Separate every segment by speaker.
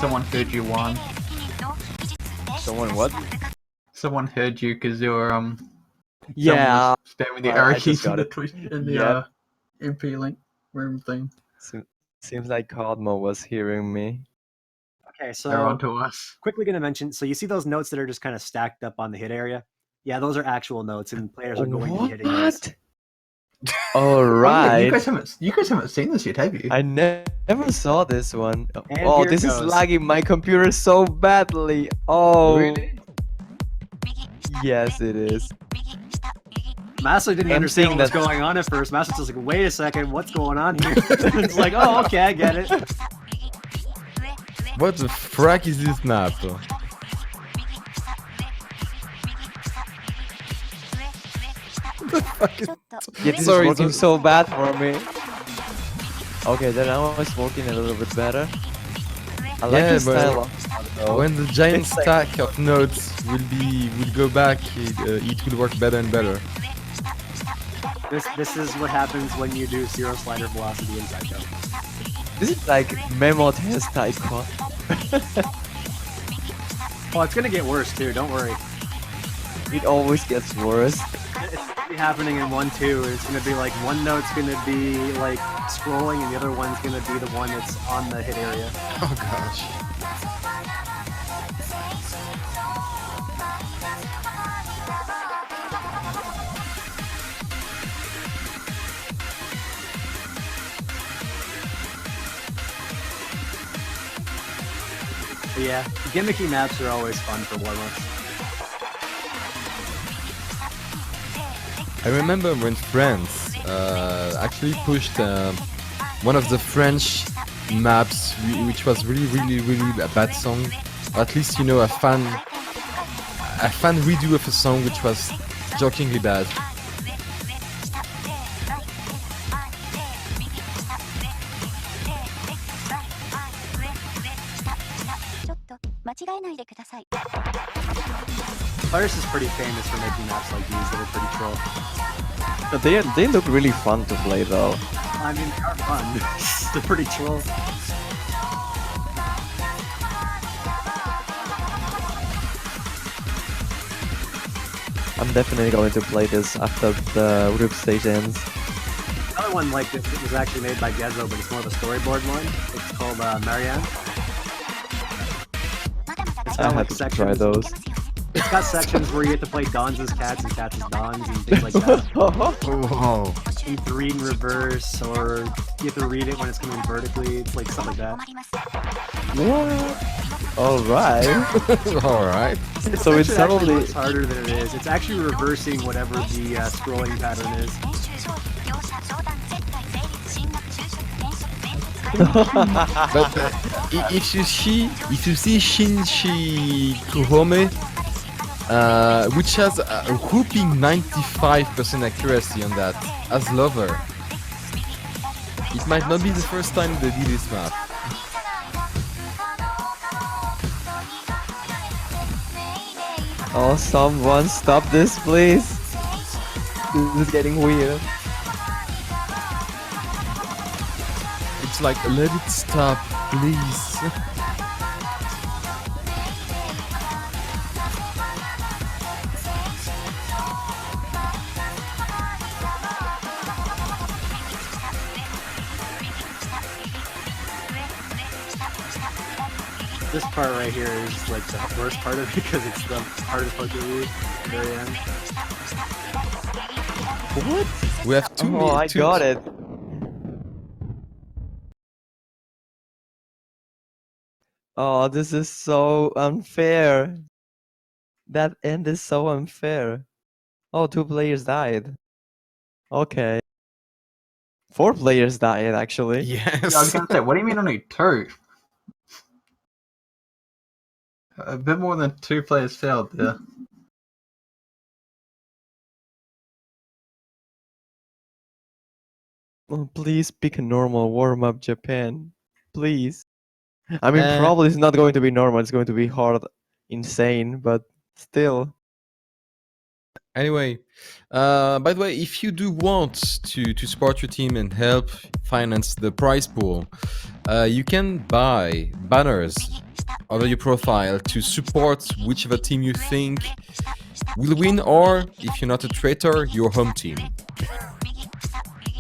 Speaker 1: Someone heard you one.
Speaker 2: Someone what?
Speaker 1: Someone heard you because you were
Speaker 2: Yeah.
Speaker 1: spamming the
Speaker 2: I
Speaker 1: arrow
Speaker 2: just
Speaker 1: keys in
Speaker 2: got
Speaker 1: the
Speaker 2: it.
Speaker 1: Twitch in the
Speaker 2: Yep.
Speaker 1: MP link room thing.
Speaker 2: Seems like Cosmo was hearing me.
Speaker 3: Okay,
Speaker 1: They're
Speaker 3: so
Speaker 1: onto us.
Speaker 3: quickly going to mention, so you see those notes that are just kind of stacked up on the hit area? Yeah, those are actual notes, and players are going to be hitting those.
Speaker 2: What? All
Speaker 1: Oh, yeah,
Speaker 2: right.
Speaker 1: you guys haven't seen this yet, have you?
Speaker 2: I never saw this one.
Speaker 3: And
Speaker 2: Oh,
Speaker 3: here it
Speaker 2: this is
Speaker 3: goes.
Speaker 2: lagging my computer so badly. Oh,
Speaker 1: Really?
Speaker 2: yes, it is.
Speaker 3: Master didn't
Speaker 2: I'm
Speaker 3: understand
Speaker 2: seeing
Speaker 3: what was
Speaker 2: that-
Speaker 3: going on at first. Master's just like, wait a second, what's going on here? It's like, oh, okay, I get it.
Speaker 4: What the frack is this map?
Speaker 2: Yeah, this
Speaker 4: Sorry,
Speaker 2: is working
Speaker 4: so-
Speaker 2: so bad for me. Okay, then now it's working a little bit better. I like
Speaker 4: Yeah,
Speaker 2: the
Speaker 4: but
Speaker 2: style. Though.
Speaker 4: When the giant
Speaker 2: It's like-
Speaker 4: stack of notes will go back, it will work better and better.
Speaker 3: This is what happens when you do zero slider velocity in Taiko.
Speaker 2: This is like Memo test Taiko.
Speaker 3: Oh, it's gonna get worse too, don't worry.
Speaker 2: It always gets worse.
Speaker 3: It's gonna be happening in 1-2. It's gonna be like one note's gonna be like scrolling and the other one's gonna be the one that's on the hit area.
Speaker 4: Oh gosh.
Speaker 3: But yeah, gimmicky maps are always fun for warm-ups.
Speaker 4: I remember when France actually pushed one of the French maps, which was really a bad song. Or at least, you know, a fan redo of a song which was jokingly bad.
Speaker 3: Pirates is pretty famous for making maps like these that are pretty troll.
Speaker 2: But they look really fun to play though.
Speaker 3: I mean, they are fun. They're pretty troll.
Speaker 2: I'm definitely going to play this after the group stage ends.
Speaker 3: Another one like this that was actually made by Gezo, but it's more of a storyboard one. It's called Marianne. It's
Speaker 2: I
Speaker 3: got
Speaker 2: had
Speaker 3: like
Speaker 2: to
Speaker 3: sections.
Speaker 2: try those.
Speaker 3: It's got sections where you have to play Dons as cats and cats as Dons and things like that.
Speaker 4: Oh,
Speaker 3: You have to read in reverse, or you have to read it when it's coming vertically. It's like stuff like that.
Speaker 2: What? Alright.
Speaker 4: alright.
Speaker 2: So it's
Speaker 3: It actually
Speaker 2: suddenly...
Speaker 3: looks harder than it is. It's actually reversing whatever the scrolling pattern is.
Speaker 4: But if you see Shinji Kuhome, which has a whooping 95% accuracy on that, as lover, it might not be the first time they did this map.
Speaker 2: Oh, someone stop this, please. This is getting weird.
Speaker 4: It's like, let it stop, please.
Speaker 3: This part right here is like the worst part of it because it's the hardest part to read at the very end.
Speaker 2: What?
Speaker 4: We have two.
Speaker 2: Oh, I got it. Oh, this is so unfair. That end is so unfair. Oh, 2 players died. Okay. 4 players died, actually.
Speaker 1: Yeah, I was
Speaker 4: Yes.
Speaker 1: gonna say, what do you mean only two? A bit more than 2 players failed there.
Speaker 2: Oh, please pick a normal warm-up, Japan. Please. I mean,
Speaker 4: Uh,
Speaker 2: probably it's not going to be normal. It's going to be hard, insane, but still.
Speaker 4: Anyway, by the way, if you do want to support your team and help finance the prize pool, you can buy banners over your profile to support whichever team you think will win, or if you're not a traitor, your home team.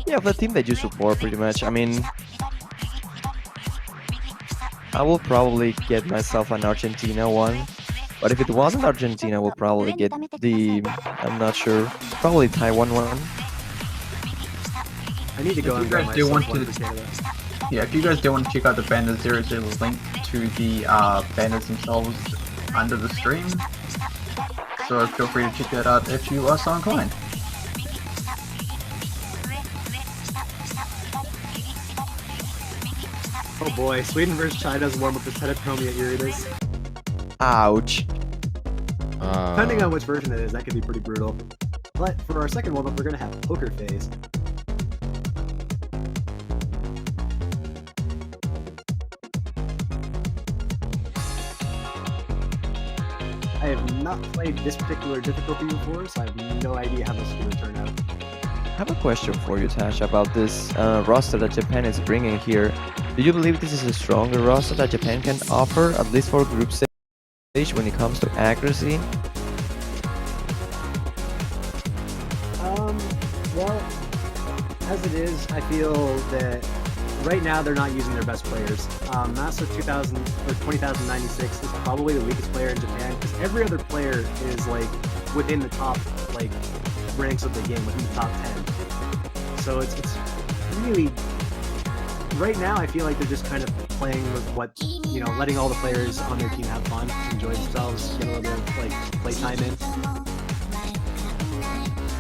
Speaker 2: Yeah, the team that you support, pretty much. I mean, I will probably get myself an Argentina one, but if it wasn't Argentina, I will probably get the, I'm not sure, probably Taiwan one.
Speaker 3: I need to go
Speaker 1: If
Speaker 3: and
Speaker 1: you
Speaker 3: get
Speaker 1: guys do
Speaker 3: myself
Speaker 1: want
Speaker 3: one
Speaker 1: to-
Speaker 3: for Canada.
Speaker 1: Yeah, if you guys do want to check out the banners, there is a link to the banners themselves under the stream. So feel free to check that out if you are so inclined.
Speaker 3: Oh boy, Sweden versus China's warm-up is headed Chromia Iridas.
Speaker 2: Ouch.
Speaker 3: Depending on which version it is, that could be pretty brutal. But for our second warm-up, we're gonna have Poker Phase. I have not played this particular difficulty before, so I have no idea how this is gonna turn out.
Speaker 2: I have a question for you, Tash, about this roster that Japan is bringing here. Do you believe this is a stronger roster that Japan can offer, at least for group stage, when it comes to accuracy?
Speaker 3: Well, as it is, I feel that right now they're not using their best players. Masa 2000 or 20,096 is probably the weakest player in Japan because every other player is like within the top like ranks of the game, within the top 10. So it's really right now. I feel like they're just kind of playing with what letting all the players on their team have fun, enjoy themselves, get a little bit of like playtime in.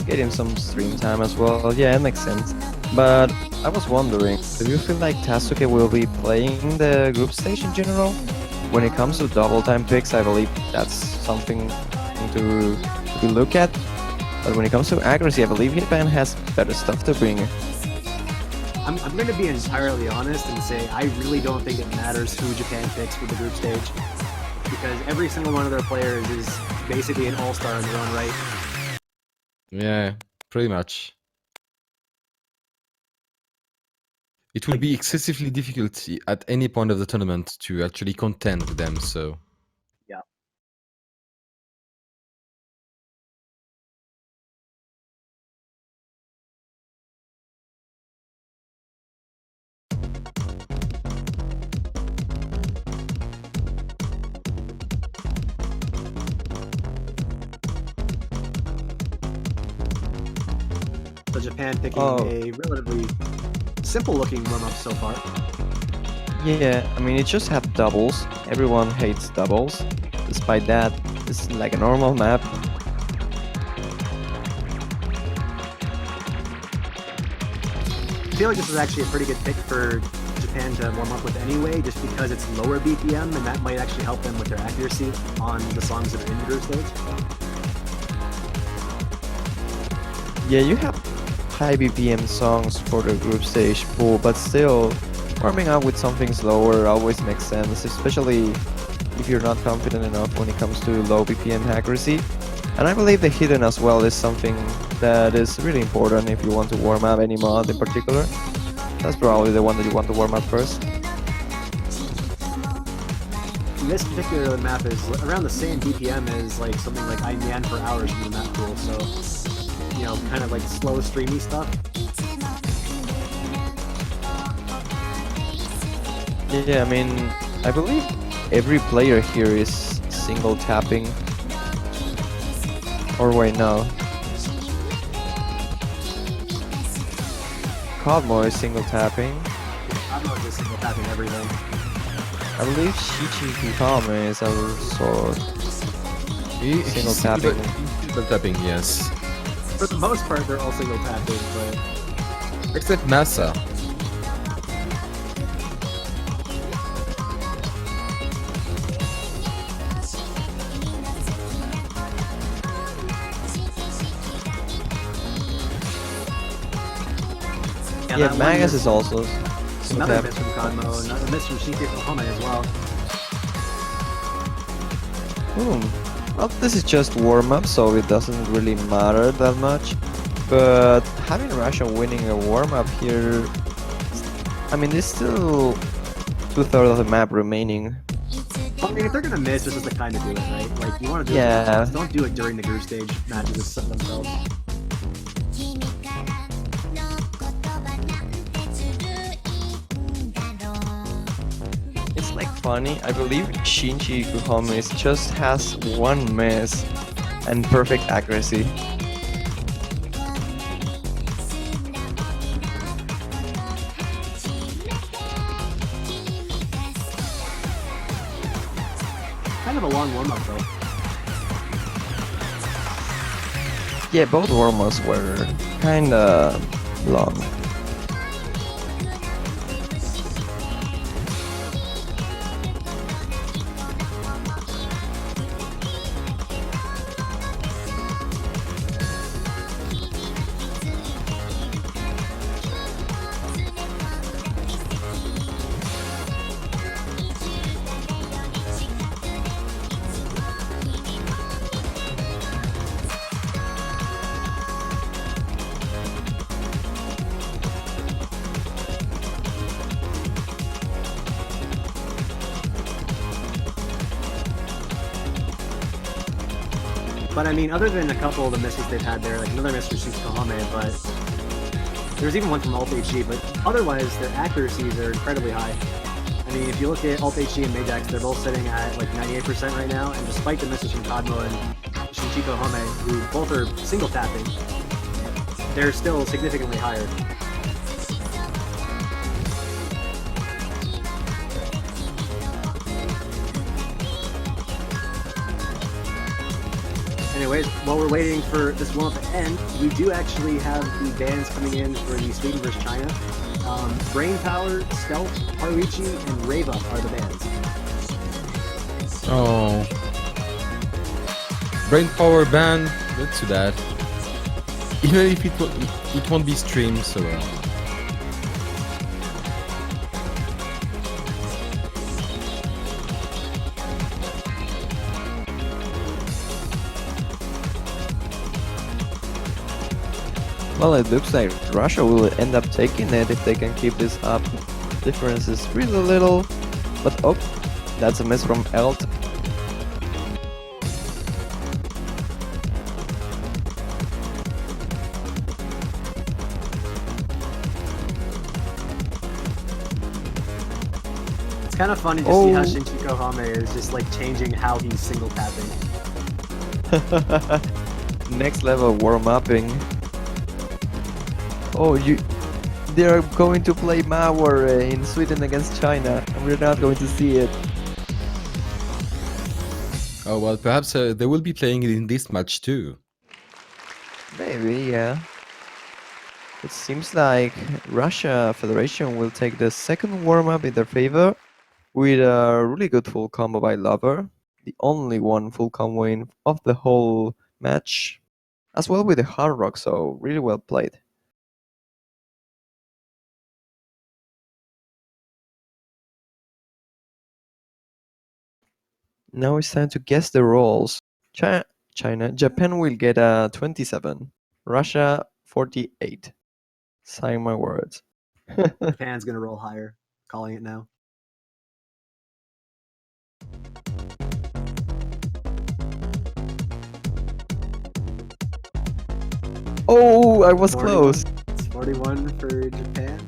Speaker 2: Get him some stream time as well. Yeah, it makes sense. But I was wondering, do you feel like Tasuke will be playing the group stage in general? When it comes to double time picks, I believe that's something to look at. But when it comes to accuracy, I believe Japan has better stuff to bring.
Speaker 3: I'm going to be entirely honest and say I really don't think it matters who Japan picks for the group stage because every single one of their players is basically an all-star in their own right.
Speaker 4: Yeah, pretty much. It will be excessively difficult at any point of the tournament to actually contend with them, so...
Speaker 3: Yeah. So Japan picking a relatively simple-looking warm-up so far.
Speaker 2: Yeah, I mean, it just have doubles. Everyone hates doubles. Despite that, it's like a normal map.
Speaker 3: I feel like this is actually a pretty good pick for Japan to warm up with anyway, just because it's lower BPM, and that might actually help them with their accuracy on the songs that are in the group stage.
Speaker 2: Yeah, you have high BPM songs for the group stage pool, but still, warming up with something slower always makes sense, especially if you're not confident enough when it comes to low BPM accuracy. And I believe the hidden as well is something that is really important if you want to warm up any mod in particular. That's probably the one that you want to warm up first.
Speaker 3: This particular map is around the same BPM as like something like I Man for Hours from the map pool, so kind of like slow streamy stuff.
Speaker 2: Yeah, I mean, I believe every player here is single tapping. Or wait, no. Cosmo is single tapping.
Speaker 3: I'm not just single tapping everything.
Speaker 2: I believe Shichi Kikame is also single tapping.
Speaker 4: Single tapping, yes.
Speaker 3: For the most part, they're all single tapping, but
Speaker 4: Except Masa.
Speaker 2: Yeah, Magus is also single
Speaker 3: another
Speaker 2: tapping.
Speaker 3: miss from Conmo, another miss from Shinki Kohome as well.
Speaker 2: Well, this is just warm-up, so it doesn't really matter that much. But having Russia winning a warm-up here, I mean, there's still 2/3 of the map remaining.
Speaker 3: I mean, if they're gonna miss, this is the time to do it, right? Like, you want to do
Speaker 2: Yeah.
Speaker 3: it. Don't do it during the group stage matches themselves.
Speaker 2: It's like funny. I believe Shinji Kuhomis just has one miss and perfect accuracy.
Speaker 3: Kind of a long warm-up, though.
Speaker 2: Yeah, both warm-ups were kinda long.
Speaker 3: But I mean, other than a couple of the misses they've had there, like another miss from Kohame, but there's even one from Alt HG, but otherwise their accuracies are incredibly high. I mean, if you look at Alt HG and Majax, they're both sitting at like 98% right now, and despite the misses from Kadmo and Shinchiko Home, who both are single tapping, they're still significantly higher. Anyways, while we're waiting for this warm-up to end, we do actually have the bands coming in for the Sweden vs. China. Brainpower, Stealth, Haruichi, and Reva are the bands.
Speaker 4: Oh. Brain power ban, not too bad. Even if it won't be streamed, so
Speaker 2: Well, it looks like Russia will end up taking it if they can keep this up. Difference is really little, but oh, that's a miss from Elt.
Speaker 3: It's kind of funny to see how Shinchiko Hame is just like changing how he's single tapping.
Speaker 2: Next level warm-upping. Oh, they're going to play Mauer in Sweden against China, and we're not going to see it.
Speaker 4: oh well, perhaps they will be playing it in this match too.
Speaker 2: Maybe, yeah. It seems like Russia Federation will take the second warm-up in their favor with a really good full combo by Lover, the only one full combo in of the whole match, as well with the hard rock, so really well played. Now it's time to guess the rolls. Japan will get a 27, Russia 48. Sign my words.
Speaker 3: Japan's gonna roll higher, calling it now.
Speaker 2: Oh, I was
Speaker 3: 41.
Speaker 2: close.
Speaker 3: It's 41 for Japan.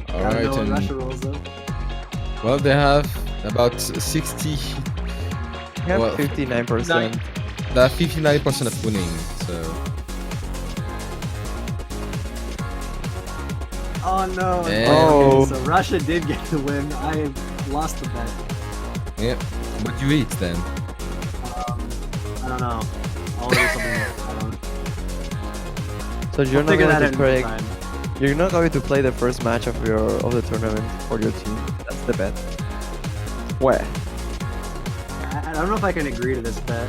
Speaker 4: All
Speaker 3: Gotta
Speaker 4: right,
Speaker 3: know what
Speaker 4: and
Speaker 3: Russia rolls though.
Speaker 4: well, they have about 60.
Speaker 2: We have
Speaker 4: Well,
Speaker 2: 59%.
Speaker 4: They're 59% of winning, so
Speaker 3: Oh no!
Speaker 4: Yeah.
Speaker 2: Oh.
Speaker 3: Okay, so Russia did get the win. I lost the bet.
Speaker 4: yeah. What do you eat then?
Speaker 3: I don't know. I'll order something else. I don't.
Speaker 2: So you're
Speaker 3: I'll
Speaker 2: not
Speaker 3: figure
Speaker 2: going
Speaker 3: that
Speaker 2: to
Speaker 3: out in
Speaker 2: play.
Speaker 3: time.
Speaker 2: You're not going to play the first match of the tournament for your team. That's the bet. Where?
Speaker 3: I don't know if I can agree to this bet.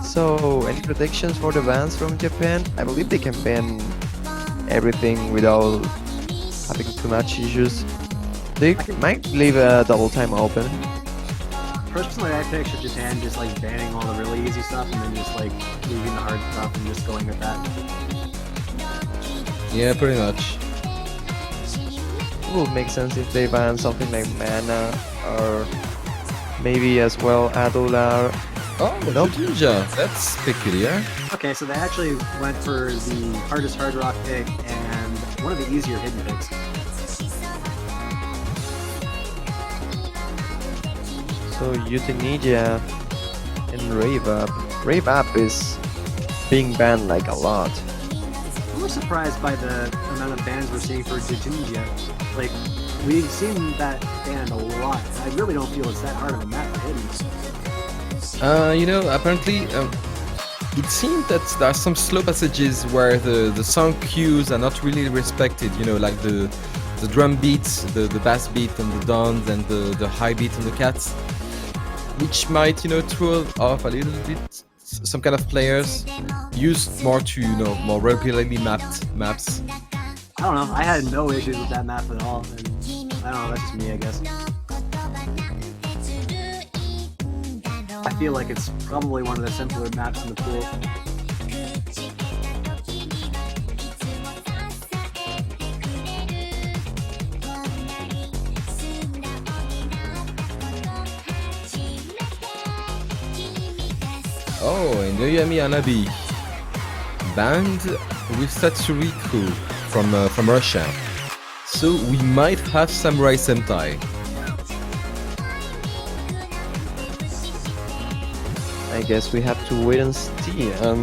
Speaker 2: So, any predictions for the bans from Japan? I believe they can ban everything without having too much issues. They might leave a double time open.
Speaker 3: Personally, I picture Japan just like banning all the really easy stuff and then just like leaving the hard stuff and just going with that.
Speaker 4: Yeah, pretty much.
Speaker 2: It would make sense if they ban something like mana or maybe as well Adular.
Speaker 4: Oh, no ninja. That's peculiar.
Speaker 3: Okay, so they actually went for the hardest hard rock pick and one of the easier hidden picks.
Speaker 2: So Euthanasia and Rave Up. Rave Up is being banned like a lot.
Speaker 3: I'm more surprised by the amount of bans we're seeing for Jujinja. Like, we've seen that banned a lot. I really don't feel it's that hard of a map for hidden.
Speaker 4: You know, apparently, it seems that there are some slow passages where the song cues are not really respected. You know, like the drum beats, the bass beat and the downs and the high beat and the cats, which might, you know, throw off a little bit some kind of players used more to, you know, more regularly mapped maps.
Speaker 3: I don't know, I had no issues with that map at all, and I don't know, that's just me, I guess. I feel like it's probably one of the simpler maps in the pool.
Speaker 4: Oh, and Noyami Anabi banned with Satsuriku from Russia. So we might have Samurai Sentai.
Speaker 2: I guess we have to wait and see. A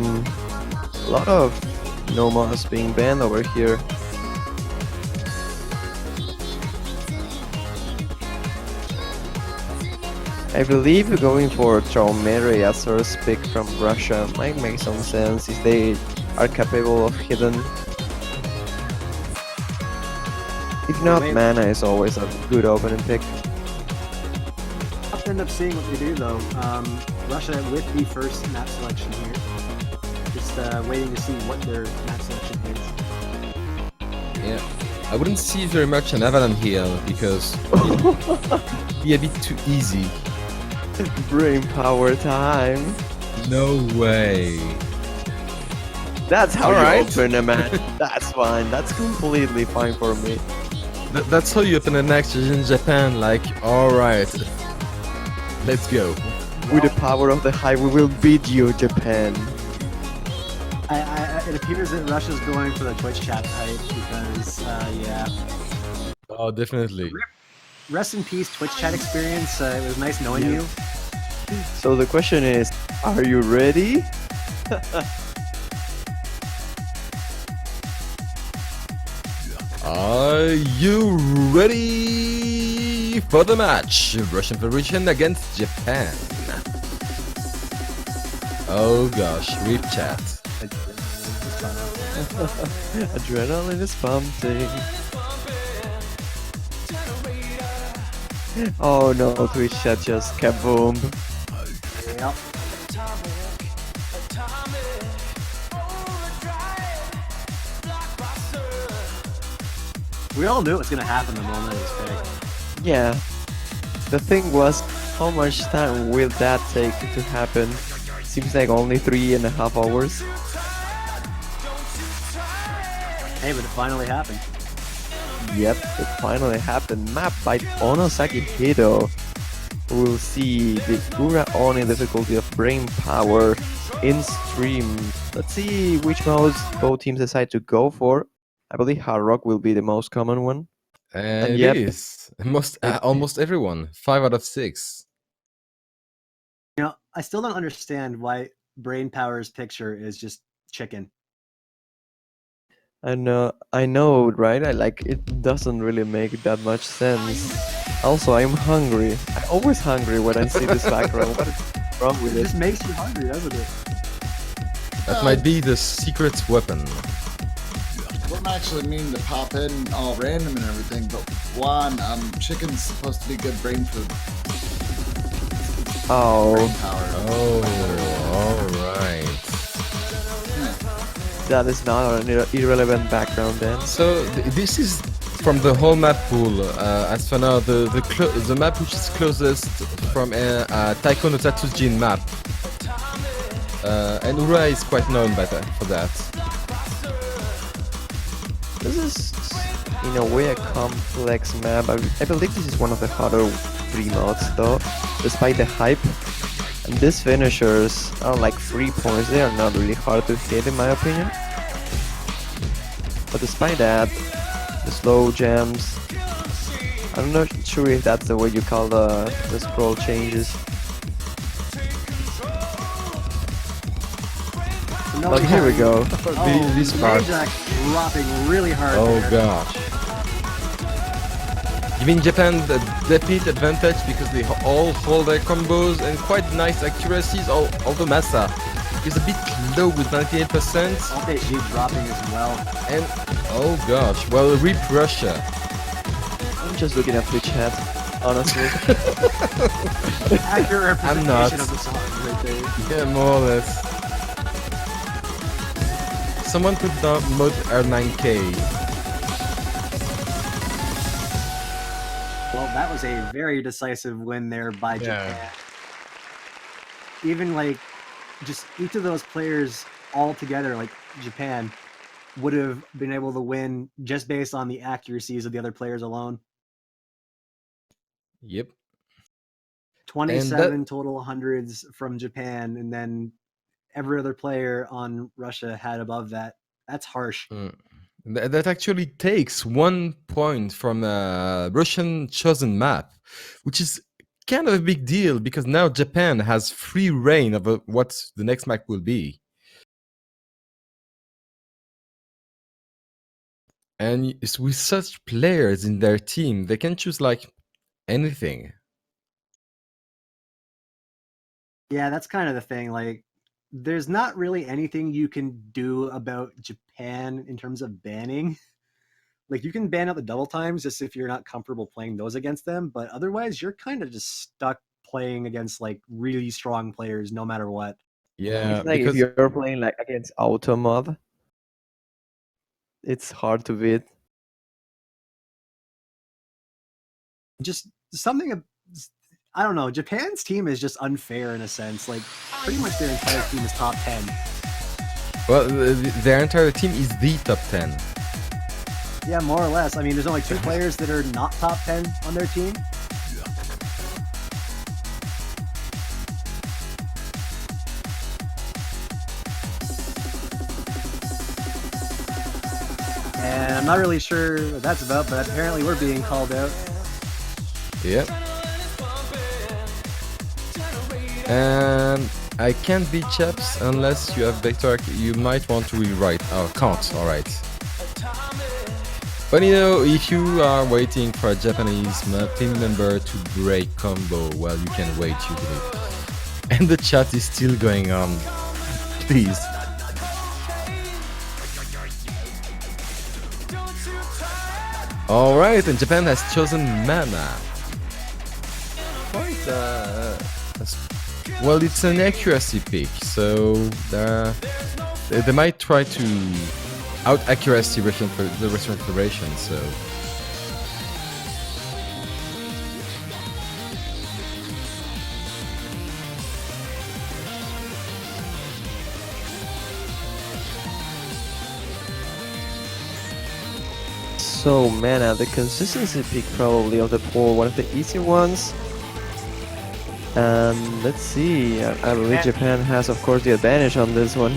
Speaker 2: lot of Nomas being banned over here. I believe going for Traumere as first pick from Russia might make some sense if they are capable of hidden. If not, mana is always a good opening pick.
Speaker 3: I'll have to end up seeing what they do though. Russia with the first map selection here. Just waiting to see what their map selection is.
Speaker 4: Yeah, I wouldn't see very much an Avalon here because it'd be a bit too easy.
Speaker 2: Brain power time.
Speaker 4: No way.
Speaker 2: That's how
Speaker 4: Alright.
Speaker 2: you open a match. That's fine. That's completely fine for me.
Speaker 4: That's how you open an exchange in Japan, like, alright, let's go.
Speaker 2: With the power of the high, we will beat you, Japan.
Speaker 3: It appears that Russia's going for the Twitch chat type because, yeah.
Speaker 4: Oh, definitely.
Speaker 3: Rest in peace, Twitch chat experience. It was nice knowing you.
Speaker 2: So the question is, are you ready?
Speaker 4: Are you ready for the match? Russian Federation against Japan. Oh gosh, rip chat.
Speaker 2: Adrenaline is pumping. Oh no, Twitch chat just kaboom.
Speaker 3: Yep. We all knew it was gonna happen the moment it was picked.
Speaker 2: Yeah. The thing was, how much time will that take to happen? Seems like only 3.5 hours.
Speaker 3: Hey, but it finally happened.
Speaker 2: Yep, it finally happened. Map by Onosaki Hito. We'll see the Ura Oni difficulty of brain power in stream. Let's see which modes both teams decide to go for. I believe Hard Rock will be the most common one.
Speaker 4: And
Speaker 2: yep.
Speaker 4: it is. Almost everyone. 5 out of 6.
Speaker 3: You know, I still don't understand why Brain Power's picture is just chicken.
Speaker 2: I know, right? It doesn't really make that much sense. Also, I'm hungry. I'm always hungry when I see this background. What is wrong with
Speaker 3: It
Speaker 2: it?
Speaker 3: just makes you hungry, doesn't it?
Speaker 4: That might be the secret weapon.
Speaker 5: Wouldn't actually mean to pop in all random and everything, but one, chicken's supposed to be good brain food.
Speaker 2: Oh,
Speaker 5: Brain power.
Speaker 4: Oh, alright.
Speaker 2: that is not an irrelevant background then.
Speaker 4: So this is from the whole map pool, as for now, the map which is closest from Taiko no Tatsujin map. And Ura is quite known for that.
Speaker 2: This is, in a way, a complex map. I believe this is one of the harder 3 modes, though, despite the hype. And these finishers are like 3 points. They are not really hard to hit, in my opinion. But despite that, the slow jams, I'm not sure if that's the way you call the scroll changes.
Speaker 3: No,
Speaker 2: But here we go.
Speaker 4: This part.
Speaker 3: Jack dropping really hard.
Speaker 4: Oh
Speaker 3: there.
Speaker 4: gosh. Giving Japan the definite advantage because they all hold their combos and quite nice accuracies. Although Massa is a bit low with 98%.
Speaker 3: LKG dropping as well.
Speaker 4: And oh gosh, well, rip Russia.
Speaker 2: I'm just looking at the chat, honestly.
Speaker 3: Accurate
Speaker 4: I'm not.
Speaker 3: representation of the song right there.
Speaker 4: Yeah, more or less. Someone put down mode R9K.
Speaker 3: Well, that was a very decisive win there by Japan. Even like just each of those players all together, like Japan, would have been able to win just based on the accuracies of the other players alone.
Speaker 4: Yep.
Speaker 3: 27 total hundreds from Japan, and then every other player on Russia had above that. That's harsh.
Speaker 4: That actually takes 1 point from a Russian chosen map, which is kind of a big deal because now Japan has free reign of what the next map will be. And with such players in their team, they can choose like anything.
Speaker 3: Yeah, that's kind of the thing. Like, there's not really anything you can do about Japan in terms of banning. Like, you can ban out the double times just if you're not comfortable playing those against them, but otherwise you're kind of just stuck playing against like really strong players no matter what.
Speaker 4: Yeah,
Speaker 2: It's like
Speaker 4: because
Speaker 2: if you're playing like against auto mod, it's hard to beat.
Speaker 3: Just something, I don't know, Japan's team is just unfair in a sense. Like, pretty much their entire team is top 10.
Speaker 4: well, their entire team is the top 10.
Speaker 3: Yeah, more or less. I mean, there's only 2 players that are not top 10 on their team. And I'm not really sure what that's about, but apparently we're being called out.
Speaker 4: Yeah. And I can't beat chaps unless you have vector. You might want to rewrite. Oh, can't. All right. But you know, if you are waiting for a Japanese team member to break combo, well, you can wait usually. And the chat is still going on. Please. All right, and Japan has chosen Mana. Quite well, it's an accuracy pick, so they might try to out accuracy the Russian Federation. So
Speaker 2: So Mana, the consistency pick probably of the pool, one of the easy ones. And let's see, I believe Japan has of course the advantage on this one.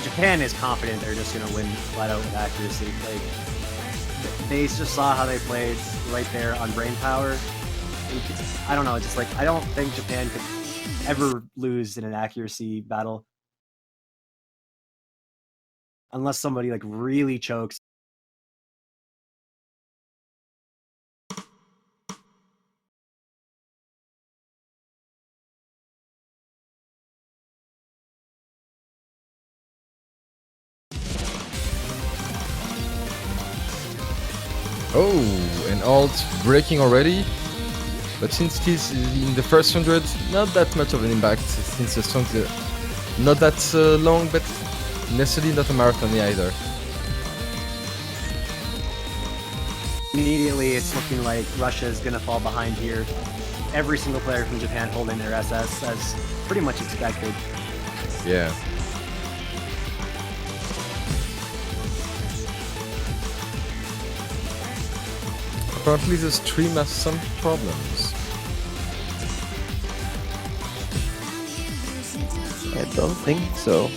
Speaker 3: Japan is confident they're just going to win flat out with accuracy. Like, they just saw how they played right there on brain power. I don't know, just like, I don't think Japan could ever lose in an accuracy battle. Unless somebody like really chokes.
Speaker 4: oh, and alt breaking already. But since it is in the first 100, not that much of an impact since the song is not that long, but necessarily not a marathon either.
Speaker 3: immediately it's looking like Russia is going to fall behind here. Every single player from Japan holding their SS, as pretty much expected.
Speaker 4: Yeah. Apparently the stream has some problems.
Speaker 2: I don't think so.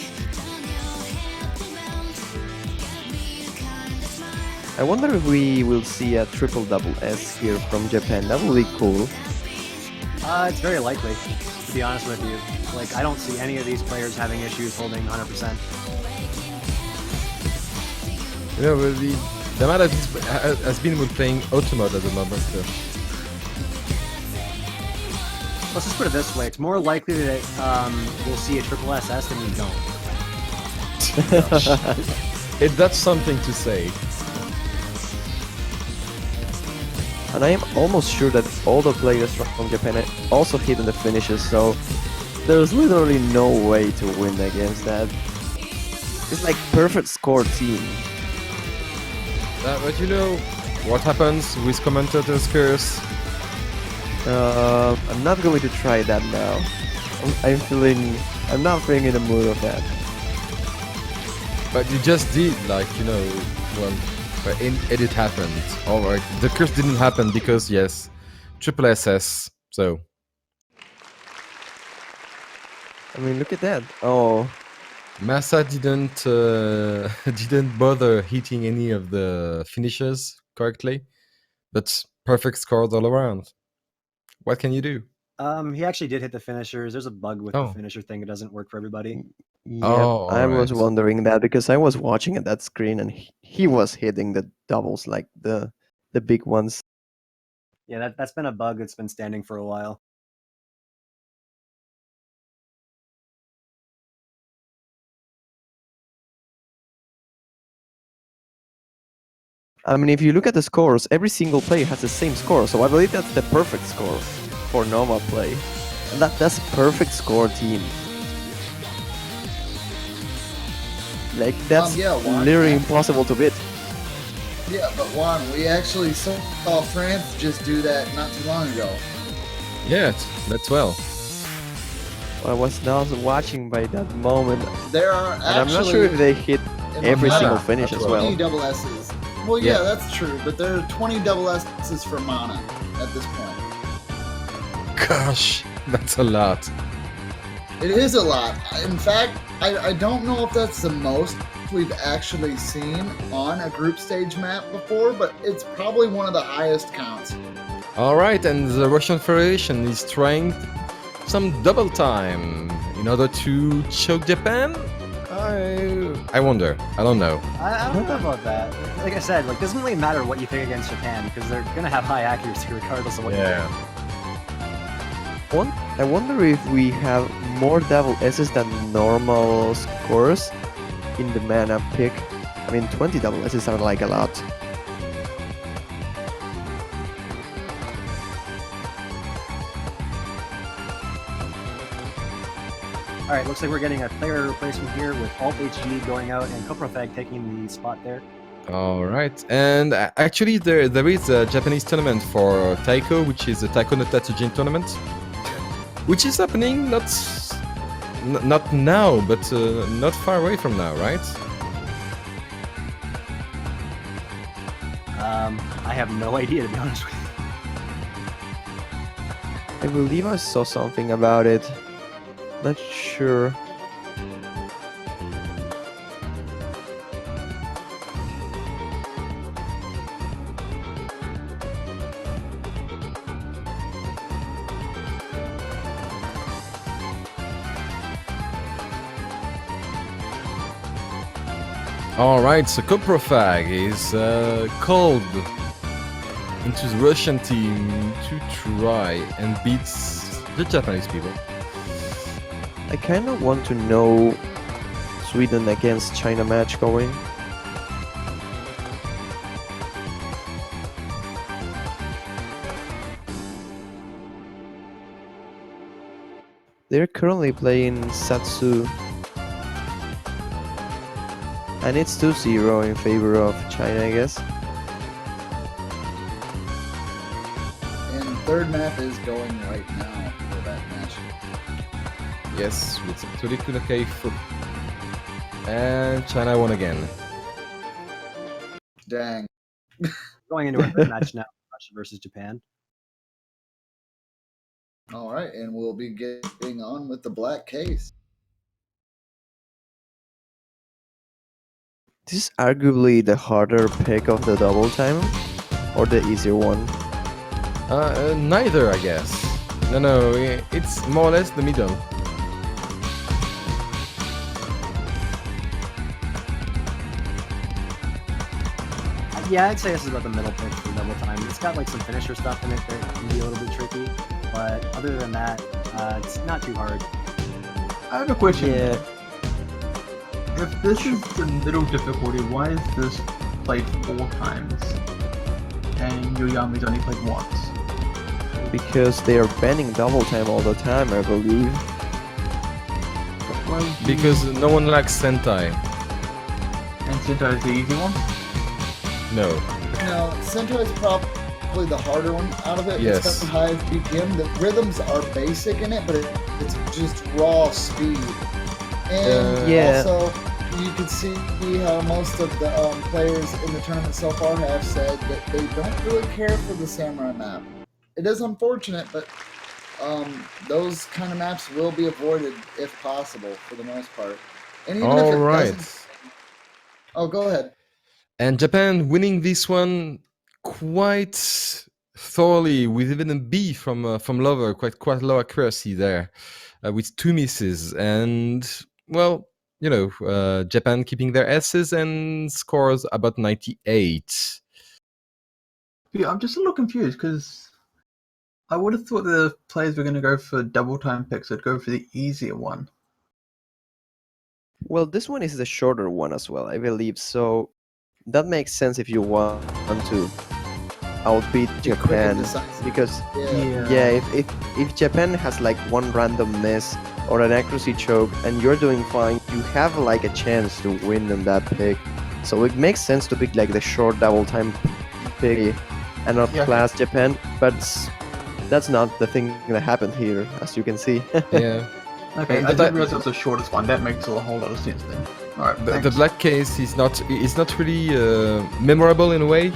Speaker 2: I wonder if we will see a triple double S here from Japan. That would be cool.
Speaker 3: It's very likely, to be honest with you. Like, I don't see any of these players having issues holding 100%.
Speaker 4: You know, the matter has been with playing auto mode at the moment. So.
Speaker 3: Let's just put it this way: it's more likely that we'll see a triple SS than we don't.
Speaker 4: That's something to say.
Speaker 2: And I am almost sure that all the players from Japan are also hitting the finishes, so there's literally no way to win against that. It's like perfect score team.
Speaker 4: But you know what happens with commentators' curse?
Speaker 2: I'm not going to try that now. I'm not feeling in the mood of that.
Speaker 4: But you just did, like, you know, well, it happened. Alright, the curse didn't happen because, yes, triple SS, so.
Speaker 2: I mean, look at that. Oh,
Speaker 4: Massa didn't bother hitting any of the finishes correctly, but perfect scores all around. What can you do?
Speaker 3: He actually did hit the finishers. There's a bug with the
Speaker 4: Oh.
Speaker 3: finisher thing; it doesn't work for everybody.
Speaker 2: yep.
Speaker 4: Oh,
Speaker 2: I was
Speaker 4: alright.
Speaker 2: wondering that because I was watching at that screen and he was hitting the doubles, like the big ones.
Speaker 3: Yeah, that's been a bug that's been standing for a while.
Speaker 2: I mean, if you look at the scores, every single player has the same score, so I believe that's the perfect score for normal play. And that's a perfect score team. Like, that's
Speaker 5: yeah, Juan,
Speaker 2: literally impossible to beat.
Speaker 5: Yeah, but Juan, we actually saw France just do that not too long ago.
Speaker 4: Yeah, that's well.
Speaker 2: I was not watching by that moment,
Speaker 5: There are
Speaker 2: and
Speaker 5: actually.
Speaker 2: I'm not sure if they hit
Speaker 5: in
Speaker 2: every
Speaker 5: Mana,
Speaker 2: single finish as well.
Speaker 5: 20 double S's. Well, yeah, that's true, but there are 20 double S's for Mana at this point.
Speaker 4: Gosh, that's a lot.
Speaker 5: It is a lot. In fact, I don't know if that's the most we've actually seen on a group stage map before, but it's probably one of the highest counts.
Speaker 4: Alright, and the Russian Federation is trying some double time in order to choke Japan? I wonder. I don't know.
Speaker 3: I don't know about that. Like I said, like, doesn't really matter what you pick against Japan because they're gonna have high accuracy regardless of what you pick.
Speaker 2: I wonder if we have more double S's than normal scores in the mana pick. I mean, 20 double S's are like a lot.
Speaker 3: Alright, looks like we're getting a player replacement here with Alt HG going out and Koprofag taking the spot there.
Speaker 4: Alright, and actually there is a Japanese tournament for Taiko, which is the Taiko no Tatsujin tournament, which is happening not now, but not far away from now, right?
Speaker 3: I have no idea, to be honest with you.
Speaker 2: I believe I saw something about it. Not sure.
Speaker 4: Alright, so Koprofag is called into the Russian team to try and beat the Japanese people.
Speaker 2: I kind of want to know Sweden against China match going. They're currently playing Satsu. And it's 2-0 in favor of China, I guess.
Speaker 5: third map is going right now for that match.
Speaker 4: Yes, with Toliku Keifu. And China won again.
Speaker 5: Dang.
Speaker 3: Going into our third match now, Russia versus Japan.
Speaker 5: All right, and we'll be getting on with the black case.
Speaker 2: This is arguably the harder pick of the double time, or the easier one.
Speaker 4: Neither, I guess. No, it's more or less the middle.
Speaker 3: Yeah, I'd say this is about the middle pick for double time. It's got like some finisher stuff in it that can be a little bit tricky, but other than that, it's not too hard.
Speaker 1: I have a question.
Speaker 2: Yeah.
Speaker 1: If this is the middle difficulty, why is this played 4 times? And Yoyami's only played once?
Speaker 2: Because they are banning double time all the time, I believe.
Speaker 1: Why is
Speaker 4: Because no one likes Sentai.
Speaker 1: And Sentai is the easy one?
Speaker 4: No.
Speaker 5: Now, Sentai is probably the harder one out of it.
Speaker 4: Yes.
Speaker 5: It's got the highest BPM. The rhythms are basic in it, but it's just raw speed. And
Speaker 2: Yeah.
Speaker 5: also, you can see how most of the players in the tournament so far have said that they don't really care for the samurai map. It is unfortunate, but those kind of maps will be avoided if possible for the most part. And even if
Speaker 4: All
Speaker 5: it
Speaker 4: right.
Speaker 5: doesn't... Oh, go ahead.
Speaker 4: And Japan winning this one quite thoroughly, with even a B from Lover, quite low accuracy there, with 2 misses. And well, Japan keeping their S's and scores about 98.
Speaker 1: Yeah, I'm just a little confused because I would have thought the players were going to go for double time picks. They'd go for the easier one.
Speaker 2: Well, this one is the shorter one as well, I believe, so that makes sense if you want to outbeat
Speaker 5: Quick and
Speaker 2: Japan.
Speaker 5: decisive.
Speaker 2: Because,
Speaker 5: Yeah.
Speaker 2: yeah, if Japan has like one random miss or an accuracy choke and you're doing fine, you have like a chance to win on that pick. So it makes sense to pick like the short double time pick and not
Speaker 1: Yeah.
Speaker 2: class Japan, but that's not the thing that happened here, as you can see.
Speaker 4: Yeah.
Speaker 1: Okay,
Speaker 4: And
Speaker 1: I
Speaker 4: the
Speaker 1: didn't
Speaker 4: ba-
Speaker 1: realize it was the shortest one. That makes a whole lot of sense then. Alright,
Speaker 4: The black case is not really memorable in a way.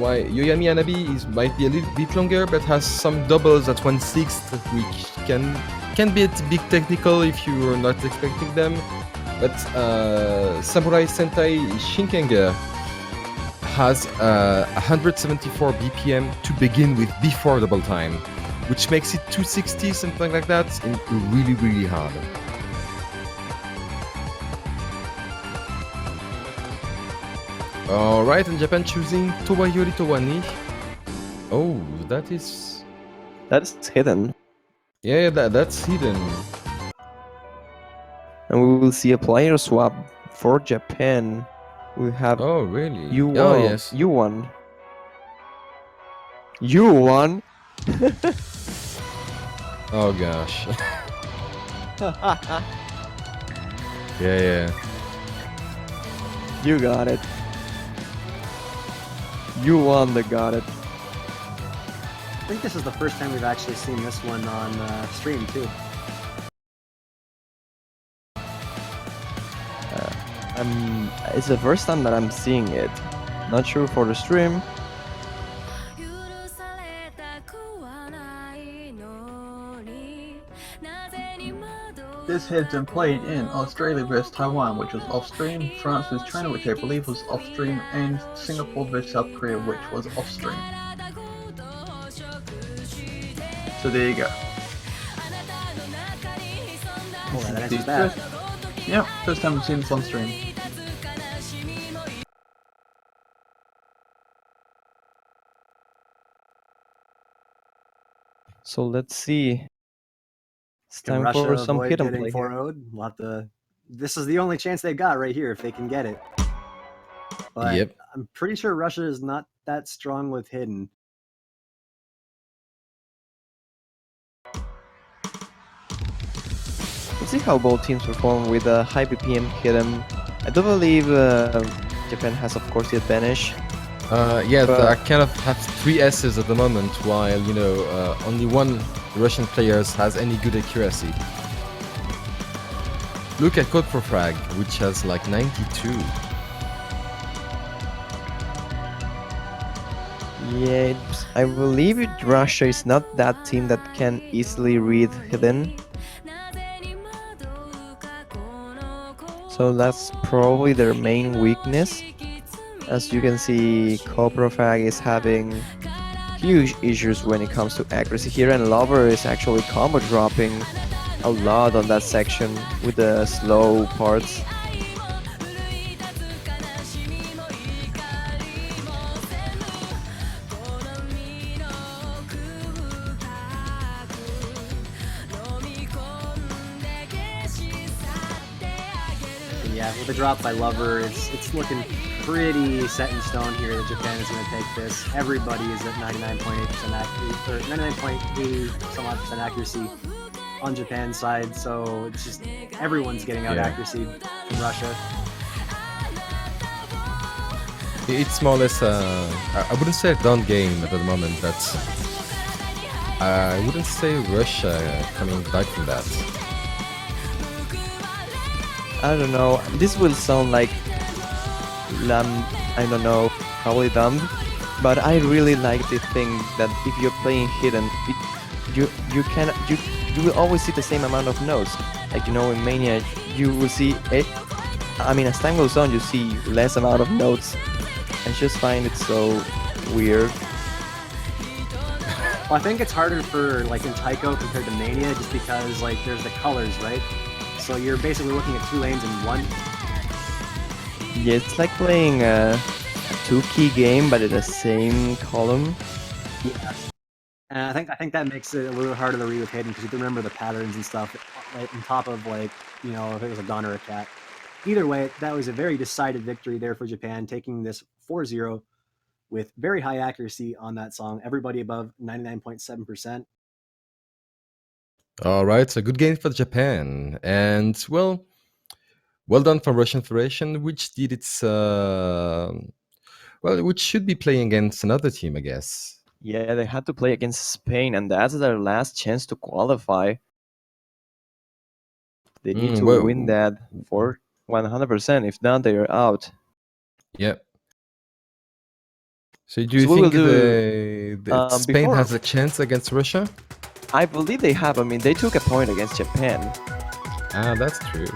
Speaker 4: Why Yoyami Anabi might be a little bit longer, but has some doubles at 1/6, which can be a bit technical if you are not expecting them. But Samurai Sentai Shinkenger has 174 BPM to begin with before double time, which makes it 260, something like that, and really, really hard. Alright, and Japan choosing Towayori Towani. Oh, that is...
Speaker 2: That's hidden.
Speaker 4: Yeah, that's hidden.
Speaker 2: And we will see a player swap for Japan. We have
Speaker 4: Oh, really?
Speaker 2: you won.
Speaker 4: Oh, yes.
Speaker 2: You won. You won.
Speaker 4: Oh, gosh. Yeah.
Speaker 2: You got it. You won the got it.
Speaker 3: I think this is the first time we've actually seen this one on stream too.
Speaker 2: It's the first time that I'm seeing it. Not sure for the stream.
Speaker 1: This has been played in Australia vs Taiwan, which was off stream, France vs China, which I believe was off stream, and Singapore vs South Korea, which was off stream. So there you go.
Speaker 3: Oh, that
Speaker 1: The
Speaker 3: answers that.
Speaker 1: first time we've seen this on stream.
Speaker 2: So let's see. It's
Speaker 3: Can
Speaker 2: time
Speaker 3: Russia
Speaker 2: for some
Speaker 3: avoid
Speaker 2: hidden
Speaker 3: getting
Speaker 2: play here.
Speaker 3: 4-0'd? We'll have to... This is the only chance they've got right here if they can get it. But
Speaker 4: Yep.
Speaker 3: I'm pretty sure Russia is not that strong with hidden.
Speaker 2: Let's see how both teams perform with a high BPM hidden. I do believe Japan has, of course, the advantage.
Speaker 4: Yeah,
Speaker 2: But-
Speaker 4: I kind of have 3 S's at the moment, while only one Russian player has any good accuracy. Look at Code for Frag, which has like 92.
Speaker 2: Yeah, I believe Russia is not that team that can easily read hidden. So that's probably their main weakness. As you can see, Coprofag is having huge issues when it comes to accuracy here, and Lover is actually combo dropping a lot on that section with the slow parts.
Speaker 3: And yeah, with the drop by Lover, it's looking pretty set in stone here that Japan is going to take this. Everybody is at 99.8% accuracy, or 99.8 some odd percent accuracy on Japan's side, so it's just everyone's getting out
Speaker 4: Yeah.
Speaker 3: accuracy from Russia.
Speaker 4: It's more or less, I wouldn't say a done game at the moment, but I wouldn't say Russia coming back from that.
Speaker 2: I don't know, this will sound like I don't know, probably dumb, but I really like the thing that if you're playing hidden, you will always see the same amount of notes. Like, in Mania, you will see it. I mean, as time goes on, you see less amount of notes. I just find it so weird.
Speaker 3: Well, I think it's harder for, like, in Taiko compared to Mania, just because, like, there's the colors, right? So you're basically looking at 2 lanes in one.
Speaker 2: Yeah, it's like playing a 2-key game, but in the same column.
Speaker 3: Yeah. And I think that makes it a little harder to read with hidden, because you have to remember the patterns and stuff, like, on top of, like, if it was a gun or a cat. Either way, that was a very decided victory there for Japan, taking this 4-0 with very high accuracy on that song. Everybody above 99.7%.
Speaker 4: All right, so good game for Japan, and well done for Russian Federation, which did its which should be playing against another team, I guess.
Speaker 2: Yeah, they had to play against Spain, and that's their last chance to qualify. They need to win that for 100%. If not, they are out.
Speaker 4: Yeah. So do you think Spain has a chance against Russia?
Speaker 2: I believe they have. I mean, they took a point against Japan.
Speaker 4: Ah, that's true.